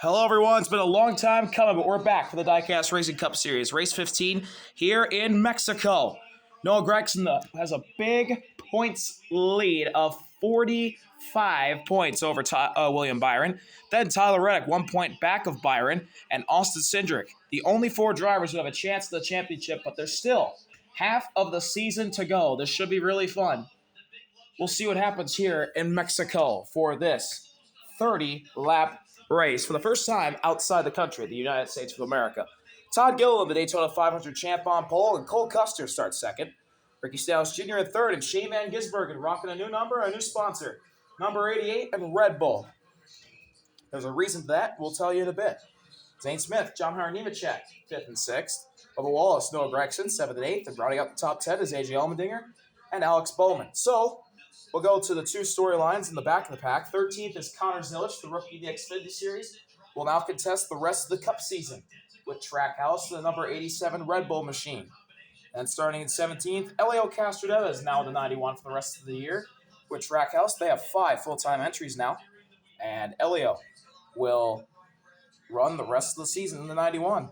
Hello, everyone. It's been a long time coming, but we're back for the Diecast Racing Cup Series, race 15 here in Mexico. Noah Gregson has a big points lead of 45 points over William Byron. Then Tyler Reddick, 1 point back of Byron, and Austin Cindric, the only four drivers who have a chance at the championship, but there's still half of the season to go. This should be really fun. We'll see what happens here in Mexico for this 30-lap race for the first time outside the country, the United States of America. Todd Gilliland, the Daytona 500 champ, on pole, and Cole Custer starts second. Ricky Stenhouse Jr. in third, and Shane Van Gisbergen rocking a new number, a new sponsor, number 88, and Red Bull. There's a reason for that. We'll tell you in a bit. Zane Smith, John Hunter Nemechek, 5th and 6th. Bubba Wallace, Noah Gregson, 7th and 8th. And rounding out the top 10 is AJ Allmendinger and Alex Bowman. So, we'll go to the two storylines in the back of the pack. 13th is Connor Zilisch, the rookie of the Xfinity Series, will now contest the rest of the Cup season with Trackhouse, the number 87 Red Bull machine. And starting in 17th, Elio Castrodeva is now the 91 for the rest of the year with Trackhouse. They have 5 full-time entries now, and Elio will run the rest of the season in the 91.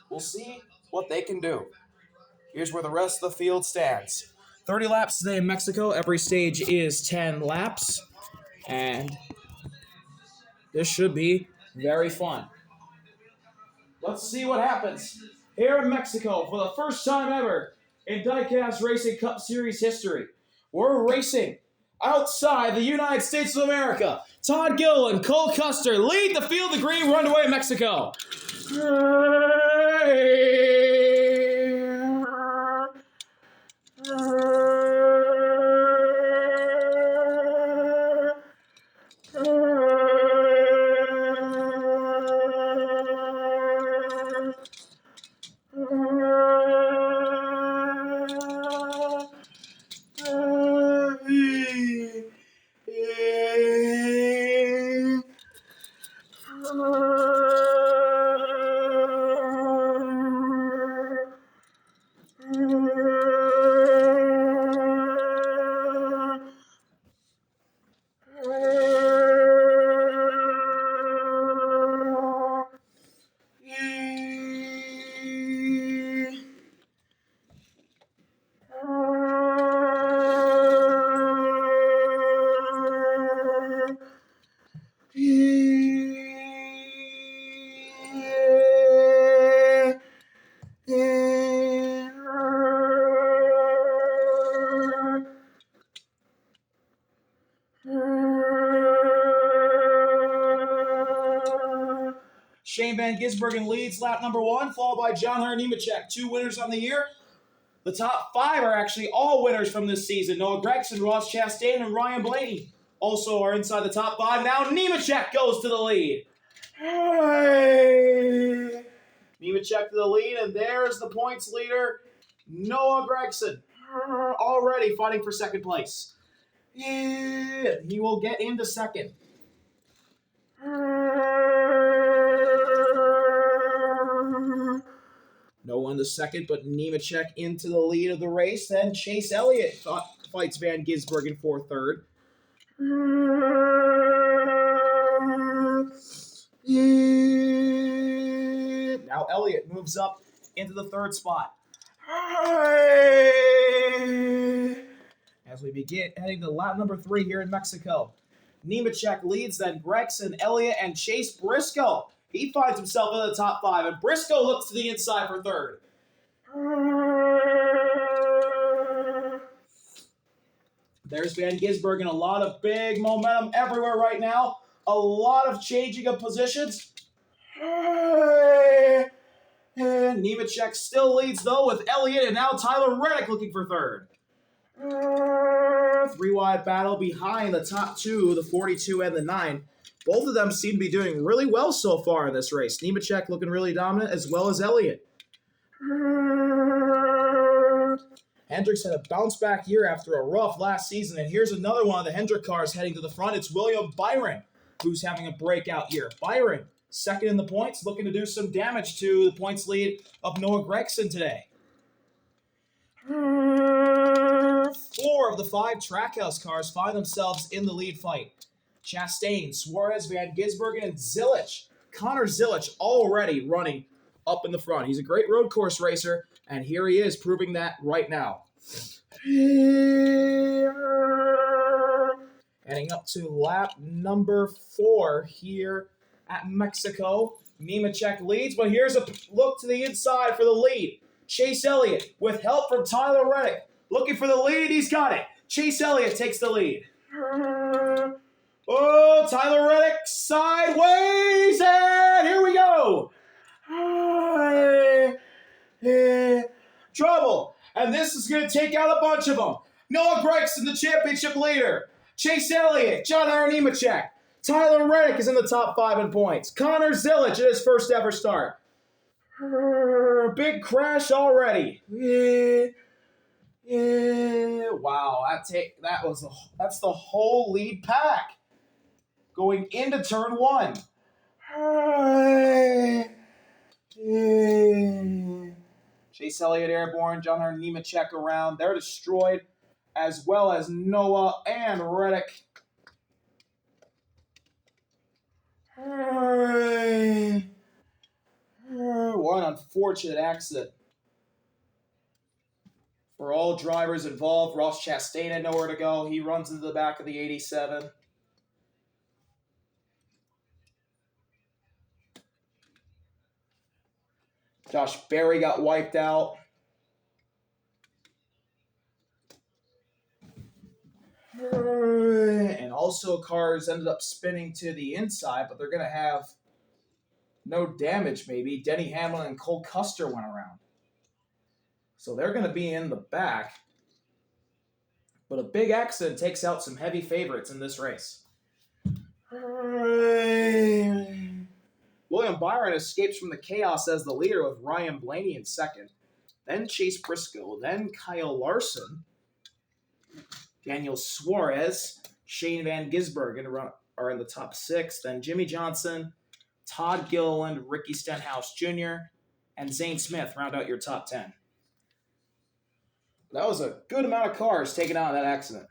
We'll see what they can do. Here's where the rest of the field stands. 30 laps today in Mexico. Every stage is 10 laps. And this should be very fun. Let's see what happens here in Mexico for the first time ever in Diecast Racing Cup Series history. We're racing outside the United States of America. Todd Gilliland, Cole Custer lead the field of green, run away Mexico. Shane Van Gisbergen leads lap number 1, followed by John Hunter Nemechek. 2 winners on the year. The top 5 are actually all winners from this season. Noah Gregson, Ross Chastain, and Ryan Blaney also are inside the top 5. Now Nemechek goes to the lead. Nemechek to the lead, and there's the points leader, Noah Gregson, already fighting for second place. Yeah, he will get into second. No one to second, but Nemechek into the lead of the race. Then Chase Elliott fights Van Gisbergen for third. Now Elliott moves up into the third spot. As we begin heading to lap number 3 here in Mexico. Nemechek leads, then Gregson, Elliott, and Chase Briscoe. He finds himself in the top 5, and Briscoe looks to the inside for third. There's Van Gisbergen, a lot of big momentum everywhere right now. A lot of changing of positions. And Nemechek still leads, though, with Elliott, and now Tyler Reddick looking for third. 3-wide battle behind the top 2, the 42 and the 9. Both of them seem to be doing really well so far in this race. Nemechek looking really dominant, as well as Elliott. Hendricks had a bounce-back year after a rough last season, and here's another one of the Hendrick cars heading to the front. It's William Byron, who's having a breakout year. Byron, second in the points, looking to do some damage to the points lead of Noah Gregson today. 4 of the 5 Trackhouse cars find themselves in the lead fight. Chastain, Suarez, Van Gisbergen, and Zilisch Connor Zilich already running up in the front. He's a great road course racer, and here he is proving that right now. Heading up to lap number 4 here at Mexico. Nemechek leads, but here's a look to the inside for the lead. Chase Elliott with help from Tyler Reddick. Looking for the lead, he's got it. Chase Elliott takes the lead. Oh, Tyler Reddick sideways, and here we go. Trouble, and this is going to take out a bunch of them. Noah Gregson, the championship leader. Chase Elliott, John Nemechek. Tyler Reddick is in the top 5 in points. Connor Zilich in his first ever start. Big crash already. Wow, that's the whole lead pack going into turn 1. Chase Elliott airborne, John Nemechek around. They're destroyed, as well as Noah and Reddick. What an unfortunate accident for all drivers involved. Ross Chastain had nowhere to go. He runs into the back of the 87. Josh Berry got wiped out. And also cars ended up spinning to the inside, but they're going to have no damage maybe. Denny Hamlin and Cole Custer went around. So they're going to be in the back. But a big accident takes out some heavy favorites in this race. William Byron escapes from the chaos as the leader with Ryan Blaney in second. Then Chase Briscoe. Then Kyle Larson. Daniel Suarez. Shane Van Gisbergen are in the top 6. Then Jimmy Johnson. Todd Gilliland. Ricky Stenhouse Jr. And Zane Smith round out your top 10. That was a good amount of cars taken out of that accident.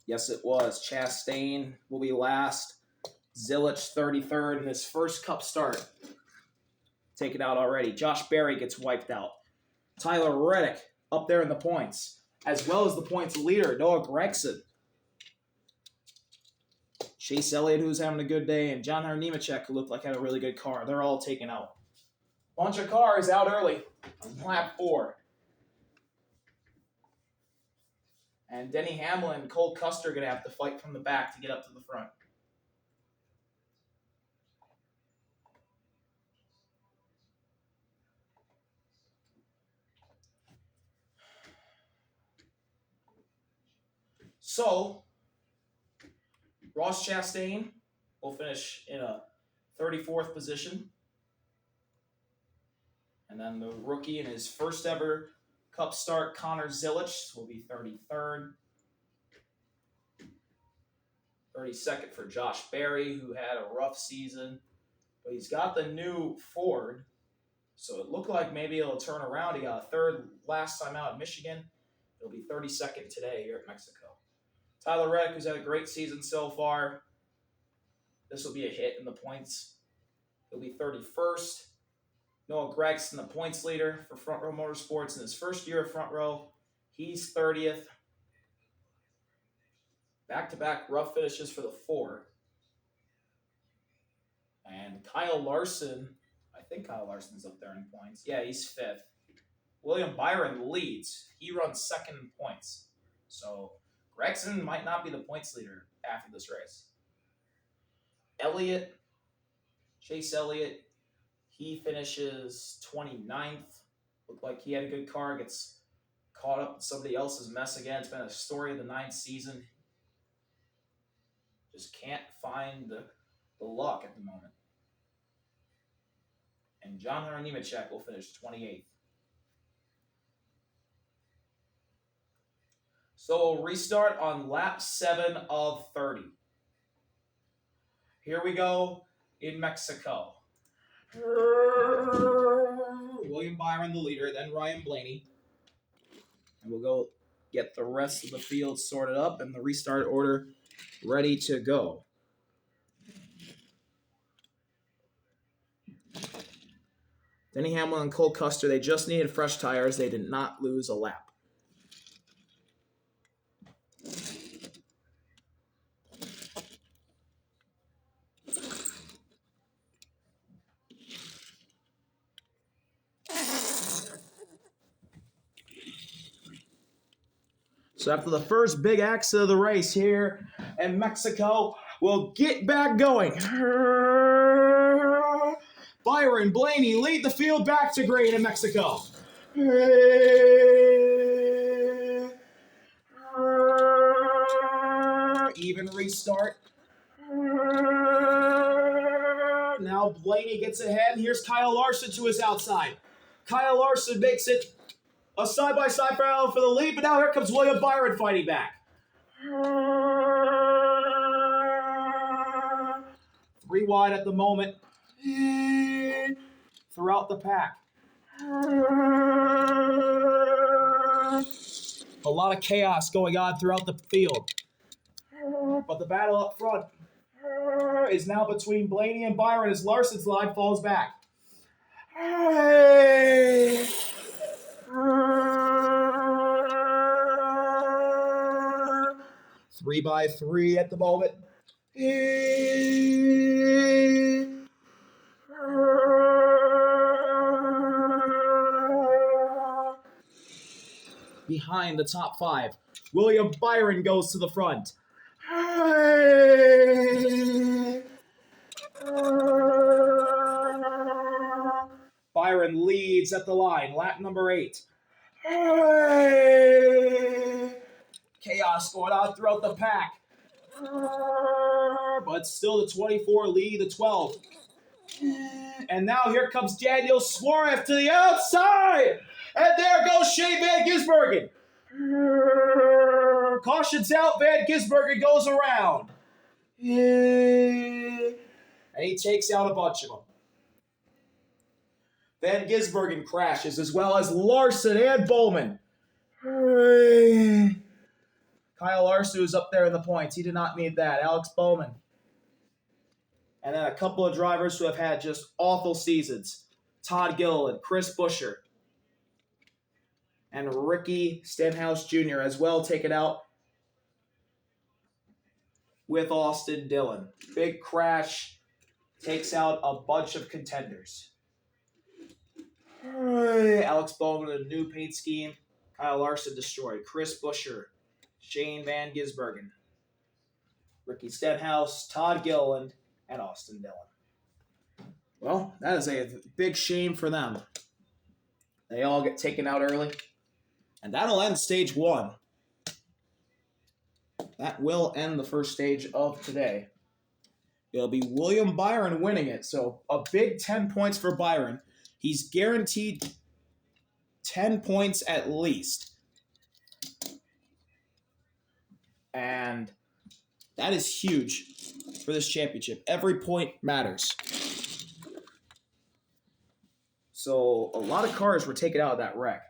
Yes, it was. Chastain will be last. Zilich 33rd in his first Cup start. Taken out already. Josh Berry gets wiped out. Tyler Reddick up there in the points, as well as the points leader, Noah Gregson. Chase Elliott, who's having a good day, and John Nemechek, who looked like had a really good car. They're all taken out. Bunch of cars out early on lap 4. And Denny Hamlin and Cole Custer are going to have to fight from the back to get up to the front. So, Ross Chastain will finish in a 34th position. And then the rookie in his first ever Cup start, Connor Zilich, will be 33rd. 32nd for Josh Berry, who had a rough season. But he's got the new Ford, so it looked like maybe it'll turn around. He got a 3rd last time out in Michigan. It'll be 32nd today here at Mexico. Tyler Reddick, who's had a great season so far. This will be a hit in the points. He'll be 31st. Noah Gregson, the points leader for Front Row Motorsports in his first year of Front Row. He's 30th. Back-to-back rough finishes for the 4. And Kyle Larson, I think Kyle Larson's up there in points. Yeah, he's 5th. William Byron leads. He runs 2nd in points. So Gregson might not be the points leader after this race. Elliott, Chase Elliott, he finishes 29th. Looked like he had a good car, gets caught up in somebody else's mess again. It's been a story of the 9th season. Just can't find the luck at the moment. And John Nemechek will finish 28th. So we'll restart on lap 7 of 30. Here we go in Mexico. William Byron, the leader, then Ryan Blaney. And we'll go get the rest of the field sorted up and the restart order ready to go. Denny Hamlin and Cole Custer, they just needed fresh tires. They did not lose a lap. So after the first big accident of the race here in Mexico, we'll get back going. Byron Blaney lead the field back to green in Mexico. Even restart. Now Blaney gets ahead. Here's Kyle Larson to his outside. Kyle Larson makes it a side-by-side battle for the lead, but now here comes William Byron fighting back. 3 wide at the moment. Throughout the pack. A lot of chaos going on throughout the field. But the battle up front is now between Blaney and Byron as Larson's line falls back. 3x3 at the moment. Behind the top 5, William Byron goes to the front. Byron leads at the line, lap number 8. Chaos going on throughout the pack. But still the 24 lead the 12. And now here comes Daniel Suarez to the outside. And there goes Shane Van Gisbergen. Caution's out, Van Gisbergen goes around. And he takes out a bunch of them. Van Gisbergen crashes, as well as Larson and Bowman. Kyle Larson was up there in the points. He did not need that. Alex Bowman. And then a couple of drivers who have had just awful seasons. Todd Gilliland, Chris Buescher, and Ricky Stenhouse Jr. as well taken out with Austin Dillon. Big crash takes out a bunch of contenders. Alex Bowman, a new paint scheme. Kyle Larson destroyed. Chris Buescher, Shane Van Gisbergen, Ricky Stenhouse, Todd Gilliland, and Austin Dillon. Well, that is a big shame for them. They all get taken out early. And that'll end stage 1. That will end the first stage of today. It'll be William Byron winning it. So a big 10 points for Byron. He's guaranteed 10 points at least. And that is huge for this championship. Every point matters. So a lot of cars were taken out of that wreck.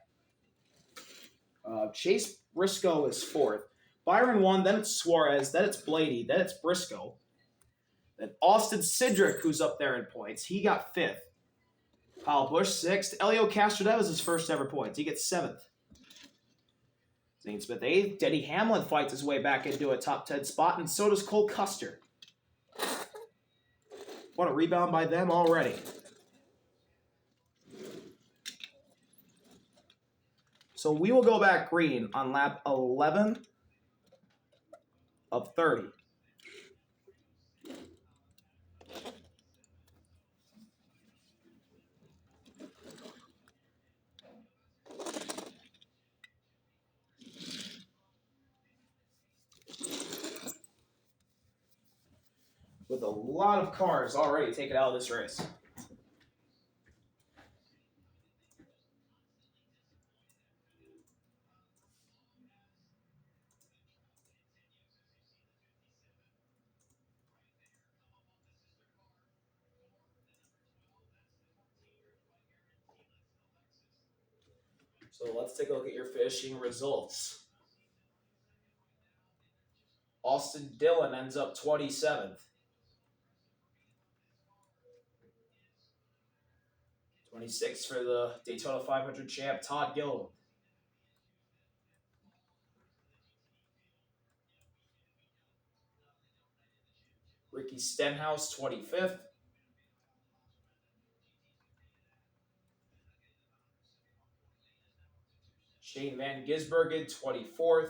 Chase Briscoe is 4th. Byron won, then it's Suarez, then it's Blaney, then it's Briscoe. Then Austin Cindric, who's up there in points, he got 5th. Kyle Busch, 6th. Elio Castroneves his first ever points. He gets 7th. Zane Smith, 8th. Denny Hamlin fights his way back into a top 10 spot, and so does Cole Custer. What a rebound by them already. So we will go back green on lap 11 of 30. With a lot of cars already taken out of this race. So let's take a look at your finishing results. Austin Dillon ends up 27th. 26 for the Daytona 500 champ, Todd Gilliland. Ricky Stenhouse, 25th. Shane Van Gisbergen, 24th.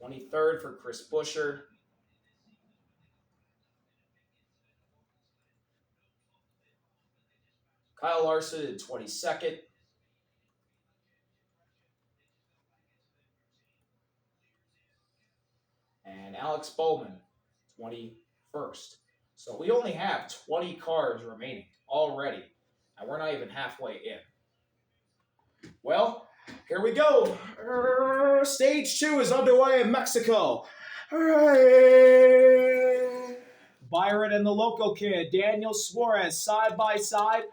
'23rd for Chris Buescher. Kyle Larson in 22nd. And Alex Bowman, 21st. So we only have 20 cars remaining already, and we're not even halfway in. Well, here we go. Stage 2 is underway in Mexico. Byron and the Loco Kid, Daniel Suarez, side by side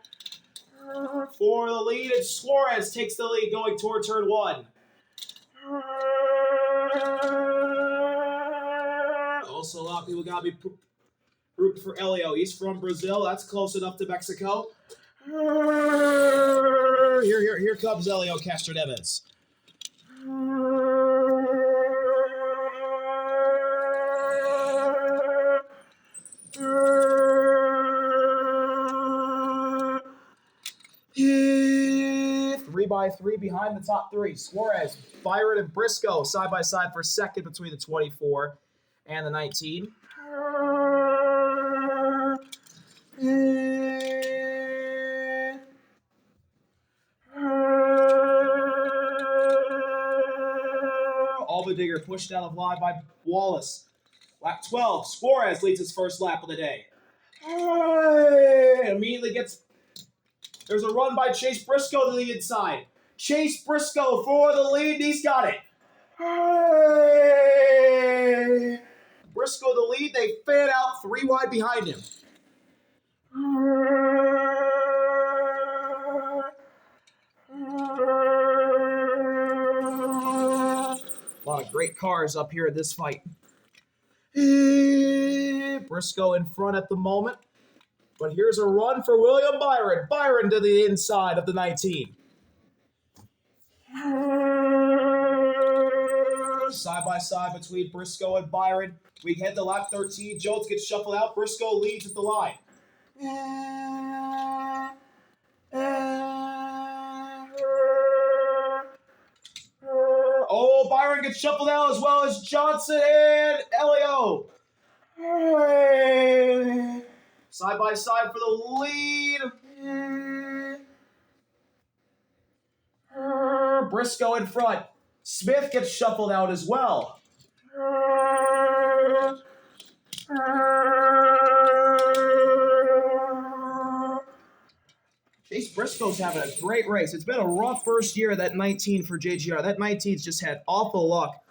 for the lead, and Suarez takes the lead going toward turn 1. Also, a lot of people got to be rooting for Elio. He's from Brazil. That's close enough to Mexico. Here comes Elio Castroneves. Three by three behind the top three. Suarez, Byron, and Briscoe side by side for second between the 24 and the 19. Allmendinger pushed out of line by Wallace. Lap 12, Suarez leads his first lap of the day. Immediately gets... There's a run by Chase Briscoe to the inside. Chase Briscoe for the lead. He's got it. Briscoe the lead. They fan out 3 wide behind him. A lot of great cars up here in this fight. Briscoe in front at the moment. But here's a run for William Byron. Byron to the inside of the 19. Side by side between Briscoe and Byron. We head to lap 13. Jones gets shuffled out. Briscoe leads at the line. Oh, Byron gets shuffled out as well as Johnson and Elio. Side by side for the lead. Briscoe in front. Smith gets shuffled out as well. Chase Briscoe's having a great race. It's been a rough first year, that 19 for JGR. That 19's just had awful luck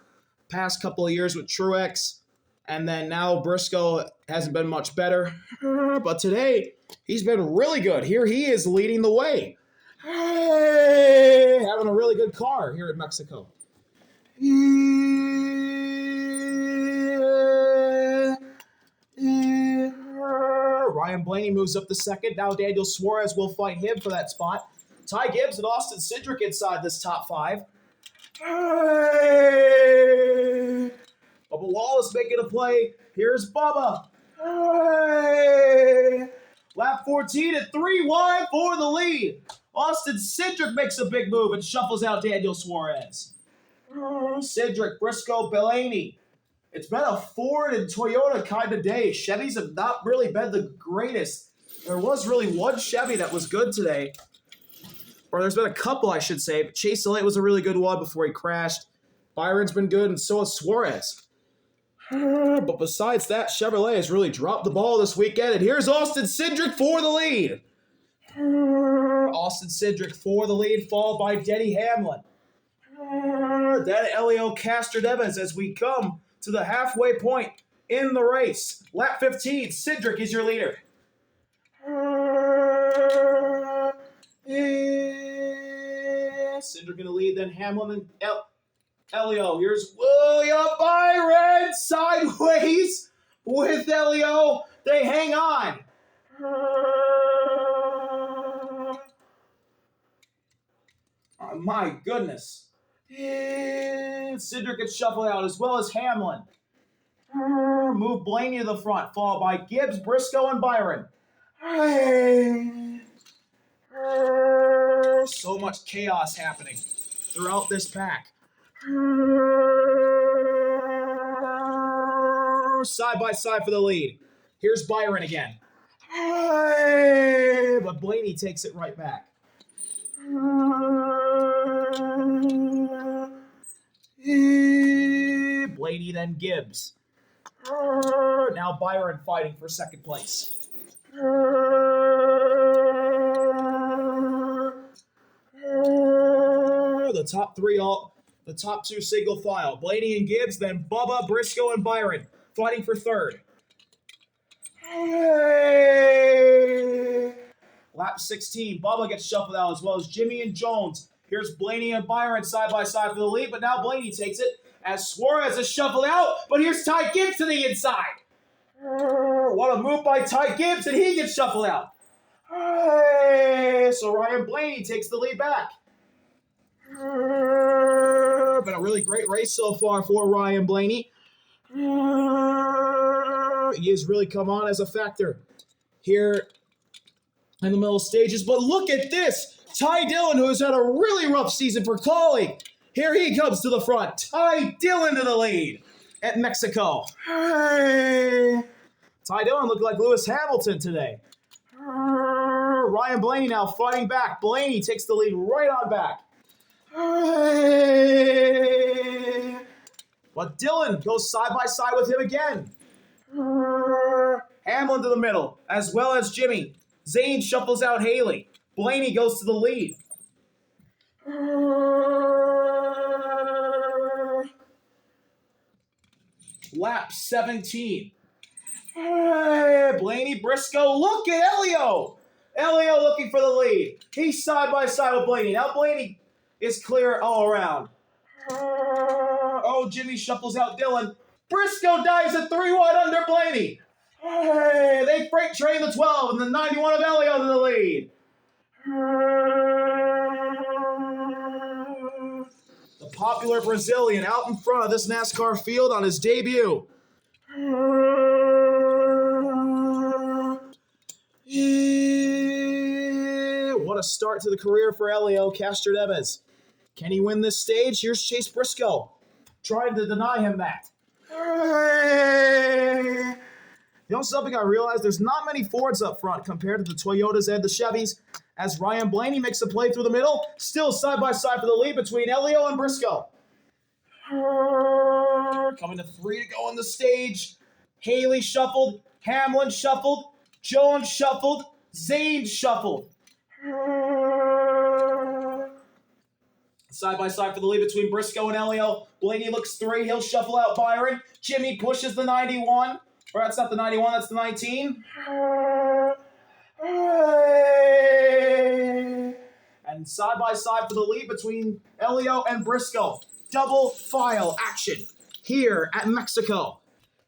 past couple of years with Truex. And then now Briscoe hasn't been much better. But today, he's been really good. Here he is leading the way. Having a really good car here in Mexico. Ryan Blaney moves up to second. Now Daniel Suarez will fight him for that spot. Ty Gibbs and Austin Cindric inside this top 5. Bubba Wallace making a play. Here's Bubba. Lap 14 at 3 wide for the lead. Austin Cindric makes a big move and shuffles out Daniel Suarez. Cindric, Briscoe, Blaney. It's been a Ford and Toyota kind of day. Chevys have not really been the greatest. There was really one Chevy that was good today. Or there's been a couple, I should say. But Chase Elliott was a really good one before he crashed. Byron's been good, and so has Suarez. But besides that, Chevrolet has really dropped the ball this weekend. And here's Austin Cindric for the lead. Austin Cindric for the lead, followed by Denny Hamlin. Then Elio Castroneves as we come to the halfway point in the race. Lap 15, Cindric is your leader. Cindric going to lead, then Hamlin and Elio, here's William Byron sideways with Elio. They hang on. Oh, my goodness. Cindric gets shuffled out as well as Hamlin. Move Blaney to the front, followed by Gibbs, Briscoe, and Byron. So much chaos happening throughout this pack. Side by side for the lead. Here's Byron again. But Blaney takes it right back. Blaney, then Gibbs. Now Byron fighting for second place. The top two single file. Blaney and Gibbs, then Bubba, Briscoe, and Byron fighting for third. Lap 16, Bubba gets shuffled out as well as Jimmy and Jones. Here's Blaney and Byron side by side for the lead, but now Blaney takes it as Suarez is shuffled out, but here's Ty Gibbs to the inside. What a move by Ty Gibbs, and he gets shuffled out. So Ryan Blaney takes the lead back. Been a really great race so far for Ryan Blaney. He has really come on as a factor here in the middle stages. But look at this. Ty Dillon, who has had a really rough season for Collie. Here he comes to the front. Ty Dillon to the lead at Mexico. Ty Dillon looked like Lewis Hamilton today. Ryan Blaney now fighting back. Blaney takes the lead right on back. But Dillon goes side by side with him again. Hamlin to the middle, as well as Jimmy. Zane shuffles out Haley. Blaney goes to the lead. Lap 17. Blaney, Briscoe, look at Elio. Elio looking for the lead. He's side by side with Blaney. Now Blaney is clear all around. Oh, Jimmy shuffles out Dillon. Briscoe dives at 3 wide under Blaney. They freight train the 12 and the 91 of Elio to the lead. The popular Brazilian out in front of this NASCAR field on his debut. What a start to the career for Elio Castroneves. Can he win this stage? Here's Chase Briscoe trying to deny him that. You know something I realized? There's not many Fords up front compared to the Toyotas and the Chevys. As Ryan Blaney makes a play through the middle, still side by side for the lead between Elio and Briscoe. Coming to 3 to go on the stage. Haley shuffled, Hamlin shuffled, Jones shuffled, Zane shuffled. Side by side for the lead between Briscoe and Elio. Blaney looks 3. He'll shuffle out Byron. Jimmy pushes the 91. Or that's not the 91, that's the 19. And side by side for the lead between Elio and Briscoe. Double file action here at Mexico.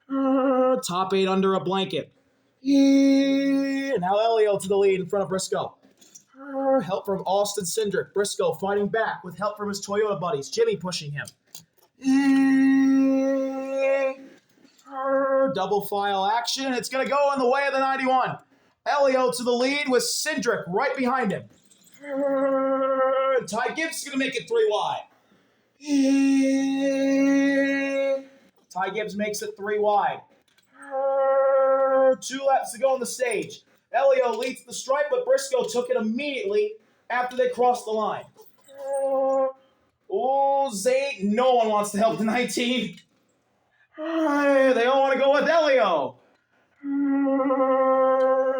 Top 8 under a blanket. Now Elio to the lead in front of Briscoe. Help from Austin Cindric. Briscoe fighting back with help from his Toyota buddies. Jimmy pushing him. Double file action. It's going to go in the way of the 91. Elio to the lead with Cindric right behind him. Ty Gibbs is going to make it 3 wide. Ty Gibbs makes it 3 wide. 2 laps to go on the stage. Elio leads the stripe, but Briscoe took it immediately after they crossed the line. Oh, Zane. No one wants to help the 19. They all want to go with Elio.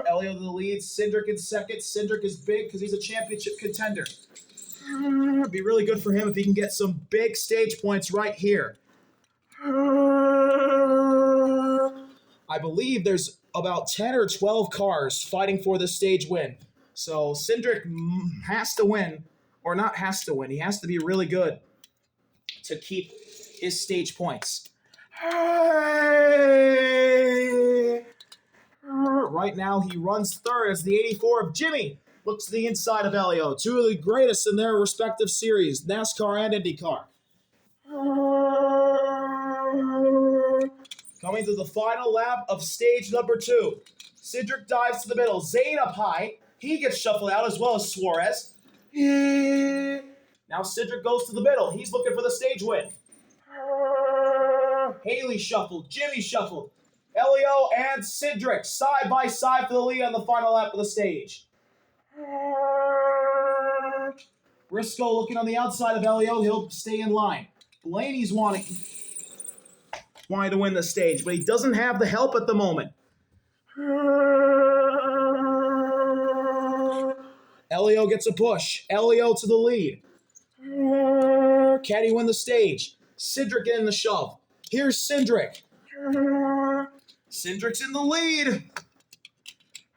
Elio to the lead, Cindric in second. Cindric is big because he's a championship contender. It'd be really good for him if he can get some big stage points right here. I believe there's about 10 or 12 cars fighting for this stage win. So Cindric has to win, or not has to win. He has to be really good to keep his stage points. Right now, he runs third as the 84 of Jimmy looks to the inside of Elio. Two of the greatest in their respective series, NASCAR and IndyCar. Coming to the final lap of stage number 2. Cedric dives to the middle. Zane up high. He gets shuffled out as well as Suarez. Now Cedric goes to the middle. He's looking for the stage win. Haley shuffled. Jimmy shuffled. Elio and Cedric side by side for the lead on the final lap of the stage. Briscoe looking on the outside of Elio. He'll stay in line. Blaney's wanting to win the stage, but he doesn't have the help at the moment. Elio gets a push. Elio to the lead. Can he win the stage? Cedric in the shove. Here's Cedric. Cedric's in the lead.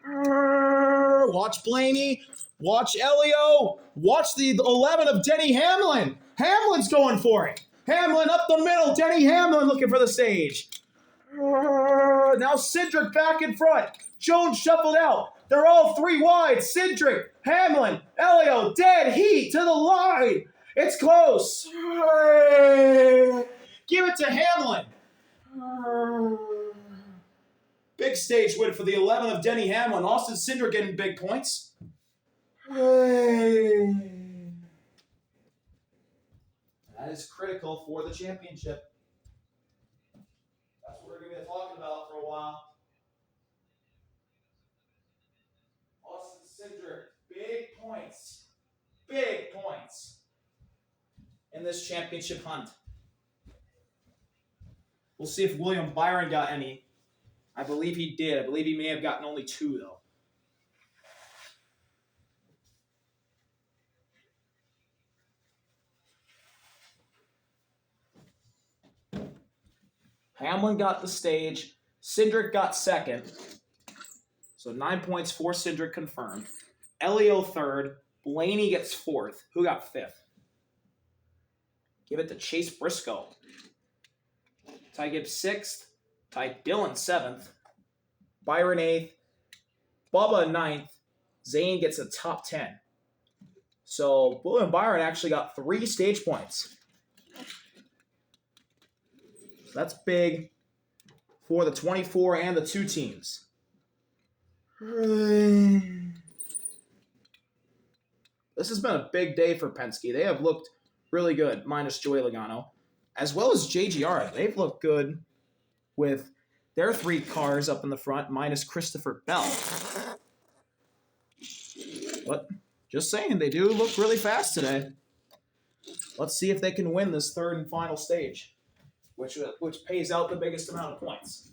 Watch Blaney. Watch Elio. Watch the 11 of Denny Hamlin. Hamlin's going for it. Hamlin up the middle. Denny Hamlin looking for the stage. Now Cedric back in front. Jones shuffled out. They're all three wide. Cedric, Hamlin, Elio, dead heat to the line. It's close. Give it to Hamlin. Big stage win for the 11 of Denny Hamlin. Austin Cindric getting big points. That is critical for the championship. That's what we're going to be talking about for a while. Austin Cindric, big points. Big points in this championship hunt. We'll see if William Byron got any. I believe he did. I believe he may have gotten only 2, though. Hamlin got the stage. Cindric got second. So 9 points for Cindric confirmed. Elio third. Blaney gets fourth. Who got fifth? Give it to Chase Briscoe. Ty Gibbs sixth. Ty Dillon seventh. Byron eighth. Bubba ninth. Zane gets a top 10. So William Byron actually got 3 stage points. So that's big for the 24 and the 2 teams. This has been a big day for Penske. They have looked really good, minus Joey Logano, as well as JGR. They've looked good with their 3 cars up in the front, minus Christopher Bell. But just saying, they do look really fast today. Let's see if they can win this third and final stage, which pays out the biggest amount of points.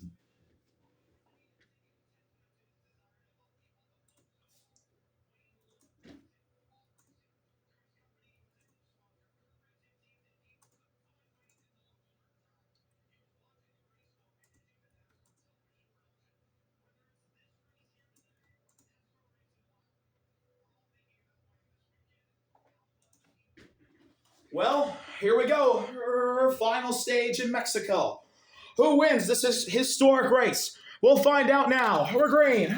Well, here we go. Final stage in Mexico. Who wins this historic race? We'll find out now. We're green.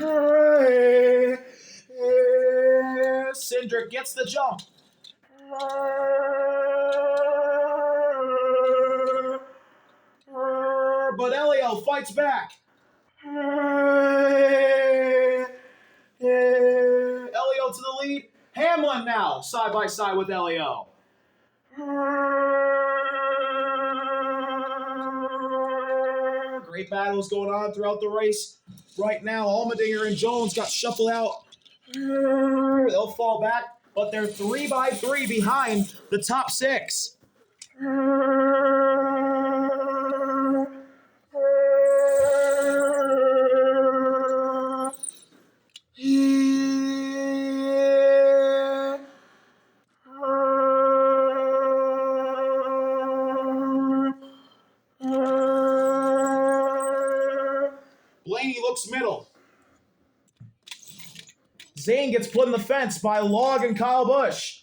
Cindric gets the jump. But Elio fights back. Elio to the lead. Hamlin now, side by side with Elio. Great battles going on throughout the race. Right now, Allmendinger and Jones got shuffled out. They'll fall back, but they're 3 by 3 behind the top 6. Blaney looks middle. Zane gets put in the fence by Log and Kyle Busch.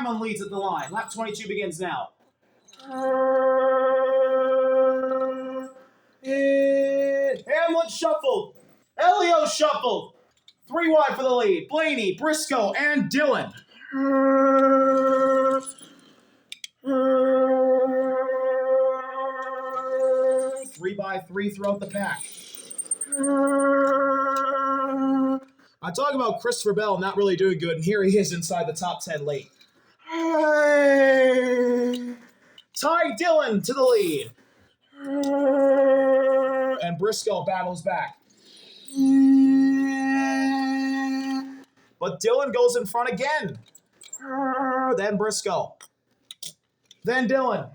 Hamlin leads at the line. Lap 22 begins now. And Hamlin shuffled. Elio shuffled. 3 wide for the lead. Blaney, Briscoe, and Dillon. 3x3 throughout the pack. I talk about Christopher Bell not really doing good, and here he is inside the top 10 late. Ty Dillon to the lead. And Briscoe battles back. But Dillon goes in front again. Then Briscoe. Then Dillon.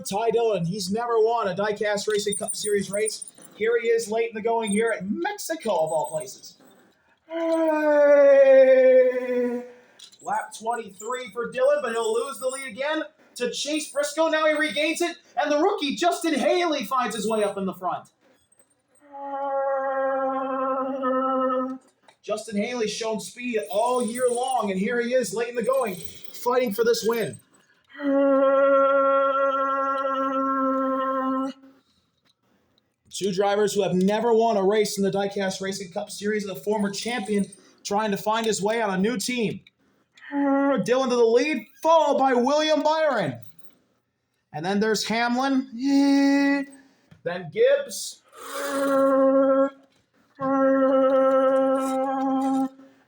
Ty Dillon, he's never won a Diecast Racing Cup Series race. Here he is late in the going here at Mexico, of all places. Lap 23 for Dillon, but he'll lose the lead again to Chase Briscoe. Now he regains it, and the rookie Justin Haley finds his way up in the front. Justin Haley's shown speed all year long, and here he is late in the going, fighting for this win. Two drivers who have never won a race in the Diecast Racing Cup Series, and the former champion trying to find his way on a new team. Dillon to the lead, followed by William Byron. And then there's Hamlin. Then Gibbs.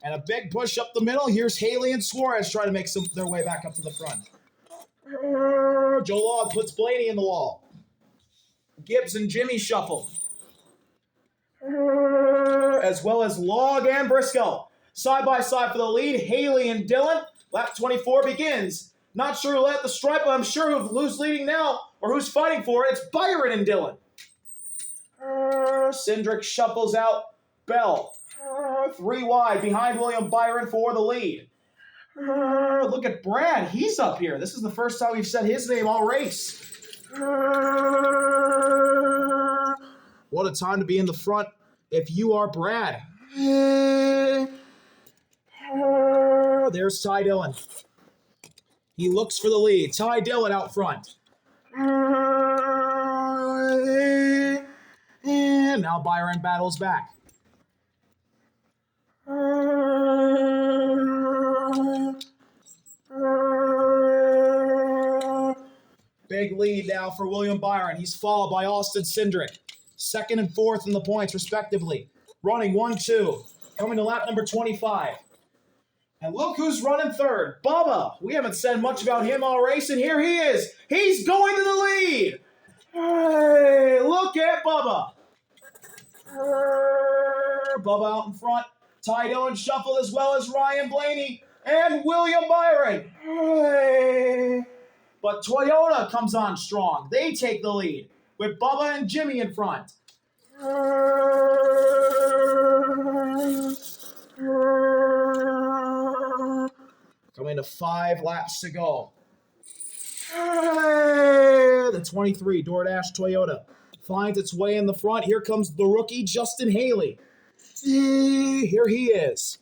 And a big push up the middle. Here's Haley and Suarez trying to make their way back up to the front. Joe Log puts Blaney in the wall. Gibbs and Jimmy shuffle. As well as Log and Briscoe. Side by side for the lead, Haley and Dillon. Lap 24 begins. Not sure who at the stripe, but I'm sure who's leading now or who's fighting for it. It's Byron and Dillon. Cindric shuffles out. Bell. 3 wide behind William Byron for the lead. Look at Brad. He's up here. This is the first time we've said his name all race. What a time to be in the front if you are Brad. There's Ty Dillon. He looks for the lead. Ty Dillon out front. And now Byron battles back. Big lead now for William Byron. He's followed by Austin Cindric. 2nd and 4th in the points, respectively. Running 1-2. Coming to lap number 25. And look who's running 3rd. Bubba. We haven't said much about him all race, and here he is. He's going to the lead. Hey, look at Bubba. Bubba out in front. Ty Dillon shuffled as well as Ryan Blaney and William Byron. Hey. But Toyota comes on strong. They take the lead with Bubba and Jimmy in front. Coming to 5 laps to go. The 23 DoorDash Toyota finds its way in the front. Here comes the rookie Justin Haley. Here he is.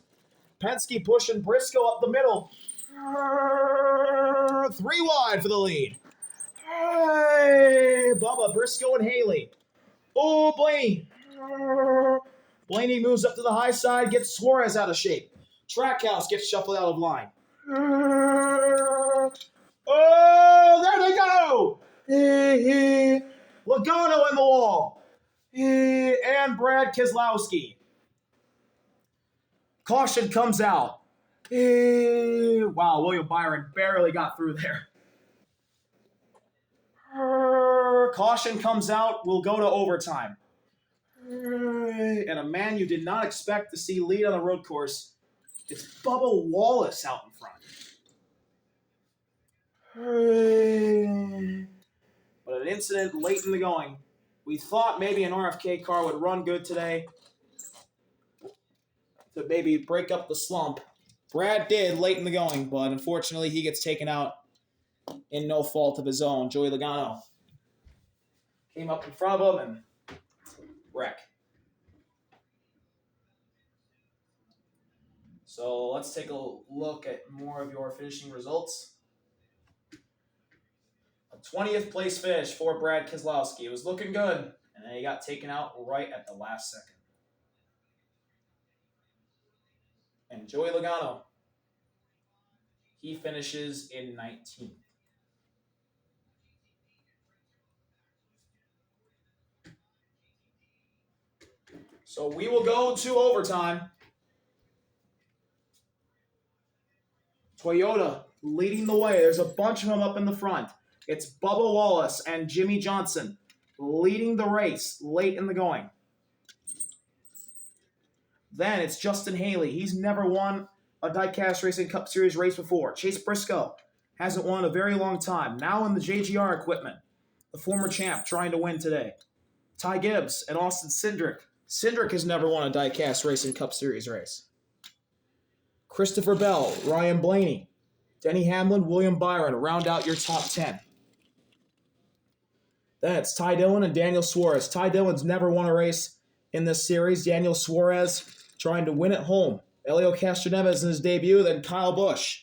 Penske pushing Briscoe up the middle. 3 wide for the lead. Hey, Bubba, Briscoe, and Haley. Oh, Blaney. Blaney moves up to the high side, gets Suarez out of shape. Trackhouse gets shuffled out of line. Oh, there they go. Logano in the wall. And Brad Keselowski. Caution comes out. Wow, William Byron barely got through there. Caution comes out. We'll go to overtime. And a man you did not expect to see lead on the road course. It's Bubba Wallace out in front. But an incident late in the going. We thought maybe an RFK car would run good today to maybe break up the slump. Brad did late in the going, but unfortunately he gets taken out in no fault of his own. Joey Logano came up in front of him and wreck. So let's take a look at more of your finishing results. A 20th place finish for Brad Keselowski. It was looking good, and then he got taken out right at the last second. And Joey Logano, he finishes in 19th. So we will go to overtime. Toyota leading the way. There's a bunch of them up in the front. It's Bubba Wallace and Jimmy Johnson leading the race late in the going. Then it's Justin Haley. He's never won a Diecast Racing Cup Series race before. Chase Briscoe hasn't won in a very long time. Now in the JGR equipment. The former champ trying to win today. Ty Gibbs and Austin Cindric. Cindric has never won a Diecast Racing Cup Series race. Christopher Bell, Ryan Blaney, Denny Hamlin, William Byron round out your top 10. Then it's Ty Dillon and Daniel Suarez. Ty Dillon's never won a race in this series. Daniel Suarez trying to win at home. Elio Castroneves in his debut, then Kyle Busch.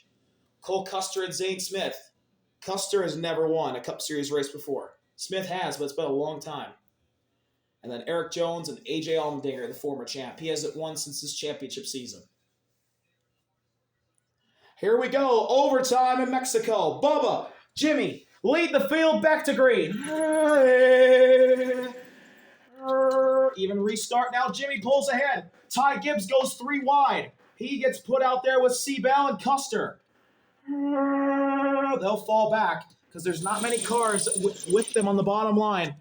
Cole Custer and Zane Smith. Custer has never won a Cup Series race before. Smith has, but it's been a long time. And then Eric Jones and AJ Allmendinger, the former champ. He hasn't won since his championship season. Here we go, overtime in Mexico. Bubba, Jimmy, lead the field back to green. Even restart now, Jimmy pulls ahead. Ty Gibbs goes 3 wide. He gets put out there with Seabell and Custer. They'll fall back because there's not many cars with them on the bottom line.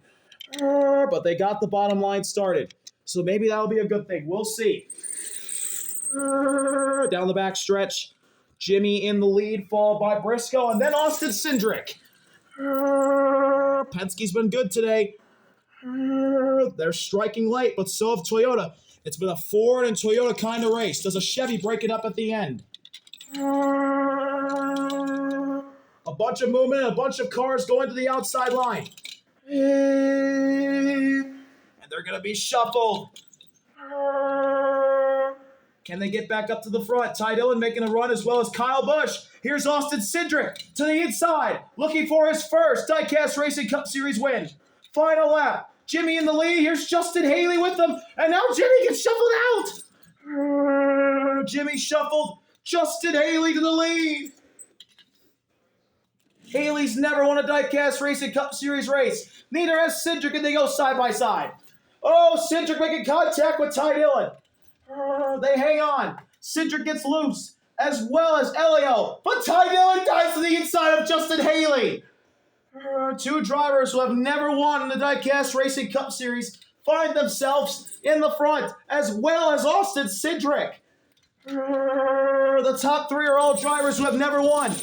But they got the bottom line started. So maybe that'll be a good thing. We'll see. Down the back stretch. Jimmy in the lead, followed by Briscoe, and then Austin Cindric. Penske's been good today. They're striking late, but so have Toyota. It's been a Ford and Toyota kind of race. Does a Chevy break it up at the end? A bunch of movement, a bunch of cars going to the outside line. And they're going to be shuffled. Can they get back up to the front? Ty Dillon making a run as well as Kyle Busch. Here's Austin Cindric to the inside, looking for his first Diecast Racing Cup Series win. Final lap. Jimmy in the lead. Here's Justin Haley with them. And now Jimmy gets shuffled out. Jimmy shuffled. Justin Haley to the lead. Haley's never won a Diecast Racing Cup Series race. Neither has Cindric, and they go side by side. Oh, Cindric making contact with Ty Dillon. They hang on. Cindric gets loose, as well as Elio. But Ty Dillon dives to the inside of Justin Haley. 2 drivers who have never won in the Diecast Racing Cup Series find themselves in the front, as well as Austin Cindric. The top 3 are all drivers who have never won.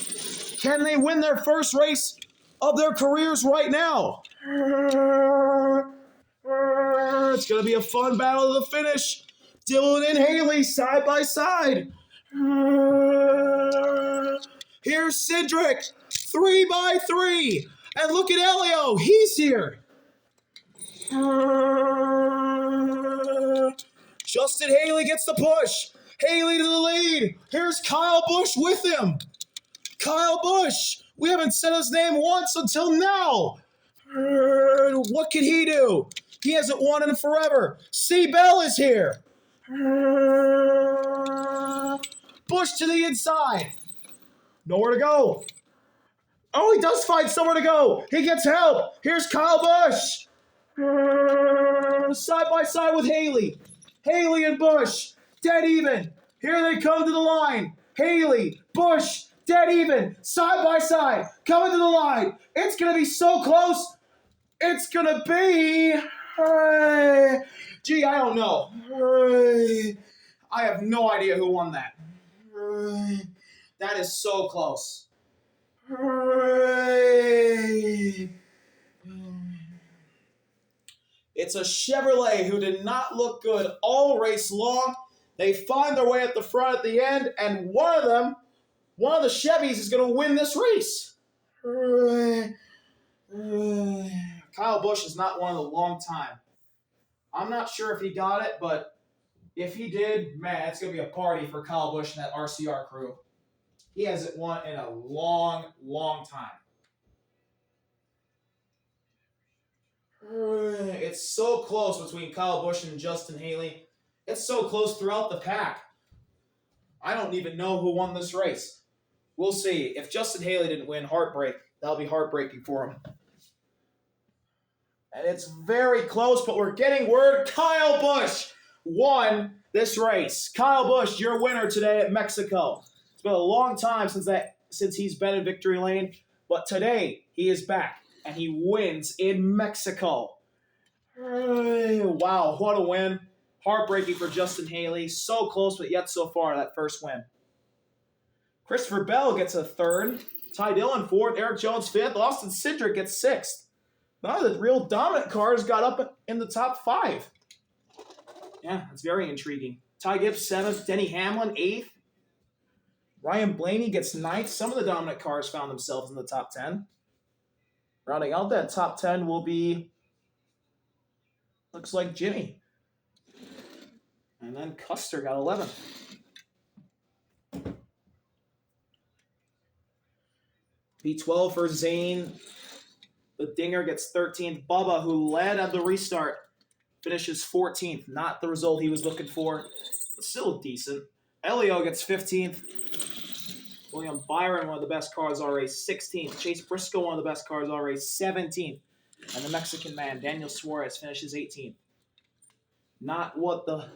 Can they win their first race of their careers right now? It's going to be a fun battle to the finish. Dillon and Haley side by side. Here's Cindric, 3 by 3. And look at Elio, he's here. Justin Haley gets the push. Haley to the lead. Here's Kyle Busch with him. Kyle Busch, we haven't said his name once until now. What can he do? He hasn't won in forever. Seabell is here. Busch to the inside. Nowhere to go. Oh, he does find somewhere to go. He gets help. Here's Kyle Busch. Side by side with Haley. Haley and Busch. Dead even. Here they come to the line. Haley, Busch, dead even. Side by side. Coming to the line. It's going to be so close. It's going to be... Gee, I don't know. I have no idea who won that. That is so close. It's a Chevrolet who did not look good all race long. They find their way at the front at the end, and one of the Chevys is going to win this race. Kyle Busch has not won in a long time. I'm not sure if he got it, but If he did, man, it's going to be a party for Kyle Busch and that RCR crew. He hasn't won in a long, long time. It's so close between Kyle Busch and Justin Haley. It's so close throughout the pack. I don't even know who won this race. We'll see. If Justin Haley didn't win, heartbreak. That'll be heartbreaking for him. And it's very close, but we're getting word Kyle Busch won this race. Kyle Busch, your winner today at Mexico. It's been a long time since he's been in victory lane, but today he is back and he wins in Mexico. Wow, what a win. Heartbreaking for Justin Haley. So close, but yet so far, that first win. Christopher Bell gets a third. Ty Dillon fourth. Eric Jones fifth. Austin Cindric gets sixth. None of the real dominant cars got up in the top five. Yeah, that's very intriguing. Ty Gibbs seventh. Denny Hamlin eighth. Ryan Blaney gets ninth. Some of the dominant cars found themselves in the top 10. Rounding out that top 10 will be, looks like Jimmy. And then Custer got 11th. P12 for Zane. The Dinger gets 13th. Bubba, who led at the restart, finishes 14th. Not the result he was looking for, but still decent. Elio gets 15th. William Byron, one of the best cars all race, 16th. Chase Briscoe, one of the best cars all race, 17th. And the Mexican man, Daniel Suarez, finishes 18th. Not what the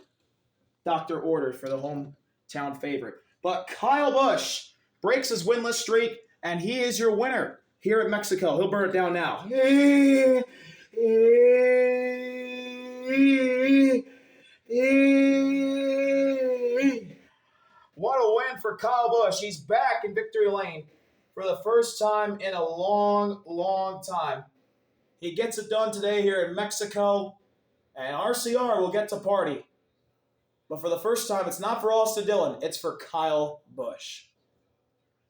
doctor ordered for the hometown favorite. But Kyle Busch breaks his winless streak, and he is your winner here at Mexico. He'll burn it down now. What a win for Kyle Busch. He's back in victory lane for the first time in a long, long time. He gets it done today here in Mexico, and RCR will get to party. But for the first time, it's not for Austin Dillon. It's for Kyle Busch.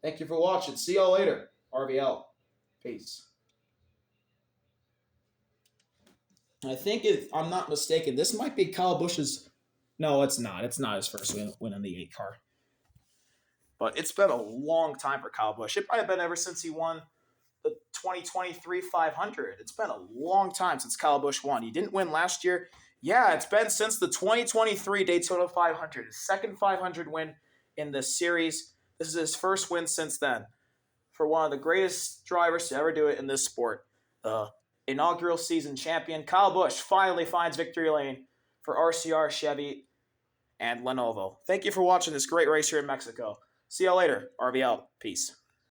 Thank you for watching. See y'all later. RVL. Peace. I think if I'm not mistaken, this might be Kyle Busch's... No, it's not. It's not his first win in the 8 car. But it's been a long time for Kyle Busch. It might have been ever since he won the 2023 500. It's been a long time since Kyle Busch won. He didn't win last year. Yeah, it's been since the 2023 Daytona 500. His second 500 win in the series. This is his first win since then. For one of the greatest drivers to ever do it in this sport. The inaugural season champion, Kyle Busch, finally finds victory lane for RCR, Chevy, and Lenovo. Thank you for watching this great race here in Mexico. See y'all later. RVL. Peace.